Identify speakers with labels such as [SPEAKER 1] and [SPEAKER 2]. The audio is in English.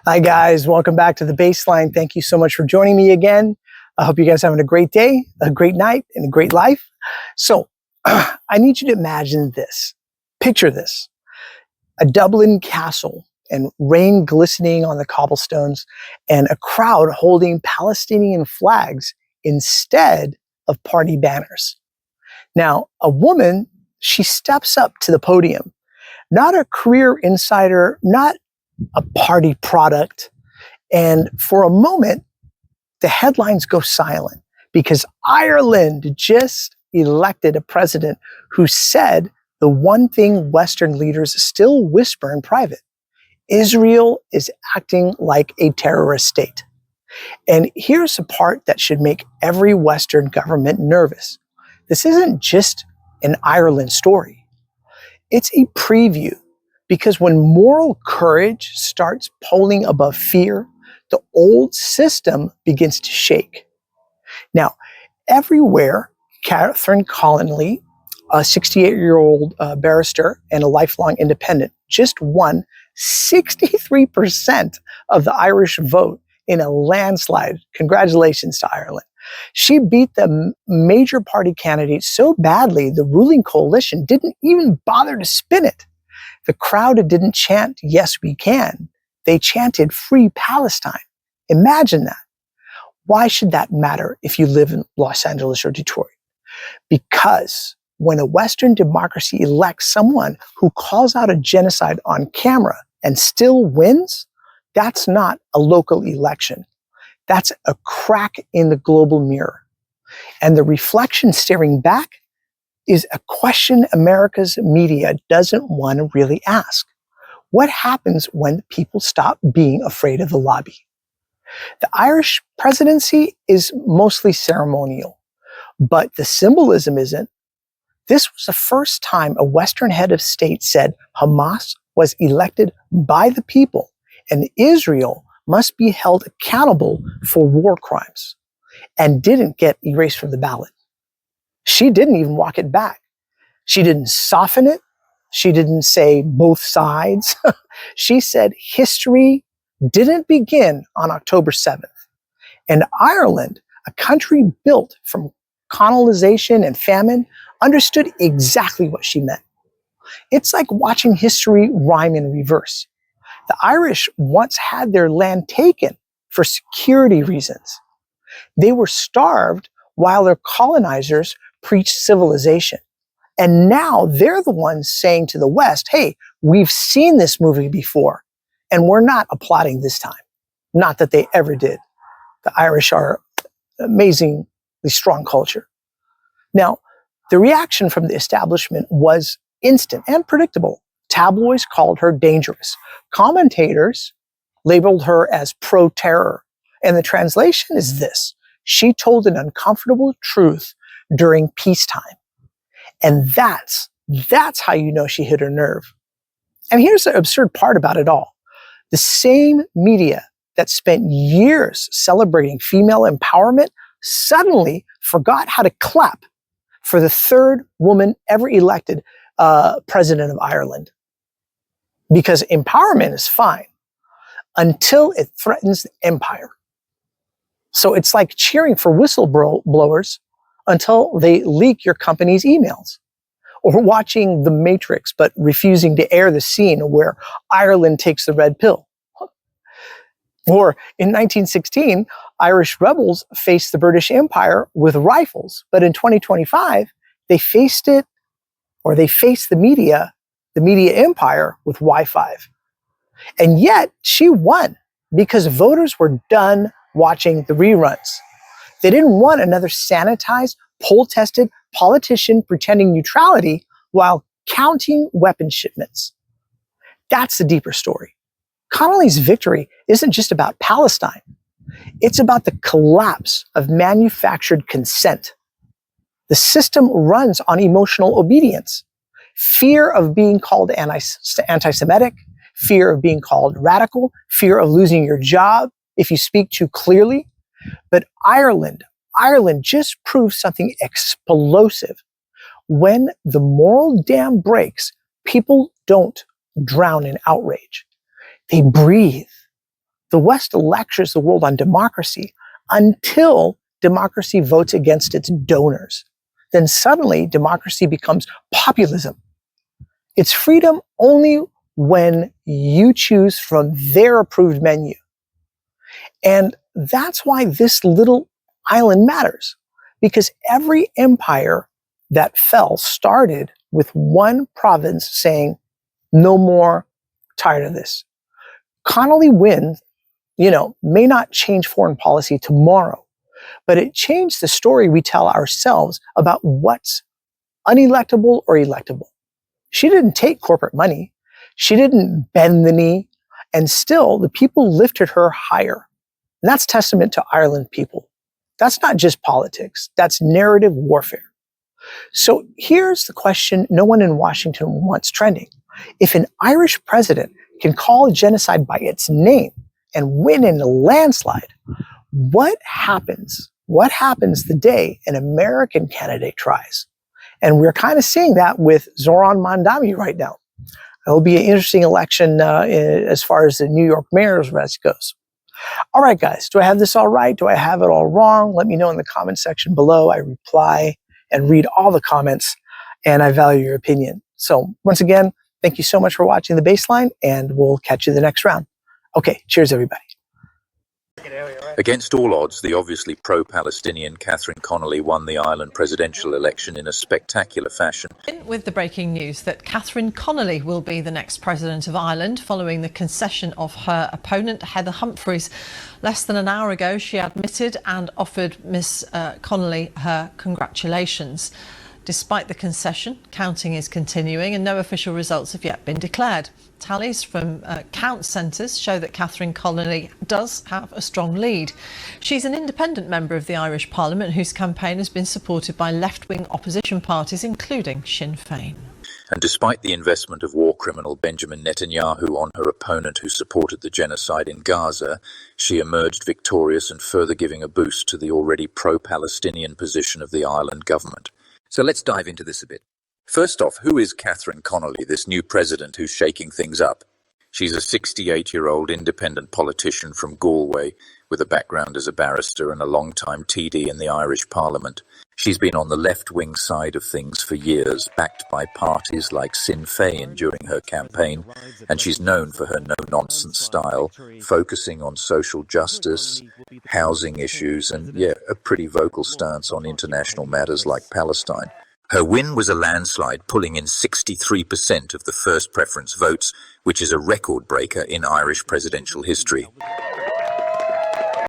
[SPEAKER 1] Hi guys, welcome back to the Baseline. Thank you so much for joining me again. I hope you guys are having a great day, a great night, and a great life. So I need you to imagine this. Picture this. A Dublin castle and rain glistening on the cobblestones and a crowd holding Palestinian flags instead of party banners. Now, a woman, she steps up to the podium, not a career insider, not a party product. And for a moment, the headlines go silent because Ireland just elected a president who said the one thing Western leaders still whisper in private: Israel is acting like a terrorist state. And here's the part that should make every Western government nervous. This isn't just an Ireland story. It's a preview, because when moral courage starts polling above fear, the old system begins to shake. Now, everywhere, Catherine Connolly, a 68-year-old barrister and a lifelong independent, just won 63% of the Irish vote in a landslide. Congratulations to Ireland. She beat the major party candidate so badly, the ruling coalition didn't even bother to spin it. The crowd didn't chant, "Yes, we can." They chanted, "Free Palestine." Imagine that. Why should that matter if you live in Los Angeles or Detroit? Because when a Western democracy elects someone who calls out a genocide on camera and still wins, that's not a local election. That's a crack in the global mirror. And the reflection staring back is a question America's media doesn't want to really ask. What happens when people stop being afraid of the lobby? The Irish presidency is mostly ceremonial, but the symbolism isn't. This was the first time a Western head of state said Hamas was elected by the people and Israel must be held accountable for war crimes, and didn't get erased from the ballot. She didn't even walk it back. She didn't soften it. She didn't say both sides. She said history didn't begin on October 7th. And Ireland, a country built from colonization and famine, understood exactly what she meant. It's like watching history rhyme in reverse. The Irish once had their land taken for security reasons. They were starved while their colonizers preached civilization. And now they're the ones saying to the West, hey, we've seen this movie before, and we're not applauding this time. Not that they ever did. The Irish are amazingly strong culture. Now, the reaction from the establishment was instant and predictable. Tabloids called her dangerous. Commentators labeled her as pro-terror. And the translation is this: she told an uncomfortable truth during peacetime. And that's how you know she hit her nerve. And here's the absurd part about it all. The same media that spent years celebrating female empowerment suddenly forgot how to clap for the third woman ever elected president of Ireland. Because empowerment is fine until it threatens the empire. So it's like cheering for whistleblowers until they leak your company's emails, or watching The Matrix but refusing to air the scene where Ireland takes the red pill. Or in 1916, Irish rebels faced the British Empire with rifles, but in 2025, they faced the media empire with Wi-Fi. And yet she won because voters were done watching the reruns. They didn't want another sanitized, poll-tested politician pretending neutrality while counting weapon shipments. That's the deeper story. Connolly's victory isn't just about Palestine. It's about the collapse of manufactured consent. The system runs on emotional obedience. Fear of being called anti-Semitic, fear of being called radical, fear of losing your job if you speak too clearly. But Ireland just proved something explosive. When the moral dam breaks, people don't drown in outrage. They breathe. The West lectures the world on democracy until democracy votes against its donors. Then suddenly democracy becomes populism. It's freedom only when you choose from their approved menu. And that's why this little island matters, because every empire that fell started with one province saying, no more, tired of this. Connolly win, may not change foreign policy tomorrow, but it changed the story we tell ourselves about what's unelectable or electable. She didn't take corporate money. She didn't bend the knee. And still, the people lifted her higher. And that's testament to Ireland people. That's not just politics. That's narrative warfare. So here's the question no one in Washington wants trending. If an Irish president can call a genocide by its name and win in a landslide, what happens? What happens the day an American candidate tries? And we're kind of seeing that with Zoran Mandami right now. It'll be an interesting election as far as the New York mayor's race goes. All right, guys, do I have this all right? Do I have it all wrong? Let me know in the comment section below. I reply and read all the comments, and I value your opinion. So once again, thank you so much for watching The Baseline, and we'll catch you the next round. Okay, cheers, everybody.
[SPEAKER 2] Against all odds, the obviously pro-Palestinian Catherine Connolly won the Ireland presidential election in a spectacular fashion.
[SPEAKER 3] With the breaking news that Catherine Connolly will be the next president of Ireland following the concession of her opponent, Heather Humphreys. Less than an hour ago, she admitted and offered Miss Connolly her congratulations. Despite the concession, counting is continuing and no official results have yet been declared. Tallies from count centres show that Catherine Connolly does have a strong lead. She's an independent member of the Irish Parliament whose campaign has been supported by left-wing opposition parties, including Sinn Féin.
[SPEAKER 2] And despite the investment of war criminal Benjamin Netanyahu on her opponent who supported the genocide in Gaza, she emerged victorious and further giving a boost to the already pro-Palestinian position of the Ireland government. So let's dive into this a bit. First off, who is Catherine Connolly, this new president who's shaking things up? She's a 68-year-old independent politician from Galway with a background as a barrister and a long-time TD in the Irish Parliament. She's been on the left-wing side of things for years, backed by parties like Sinn Féin during her campaign, and she's known for her no-nonsense style, focusing on social justice, housing issues, and, a pretty vocal stance on international matters like Palestine. Her win was a landslide, pulling in 63% of the first preference votes, which is a record breaker in Irish presidential history.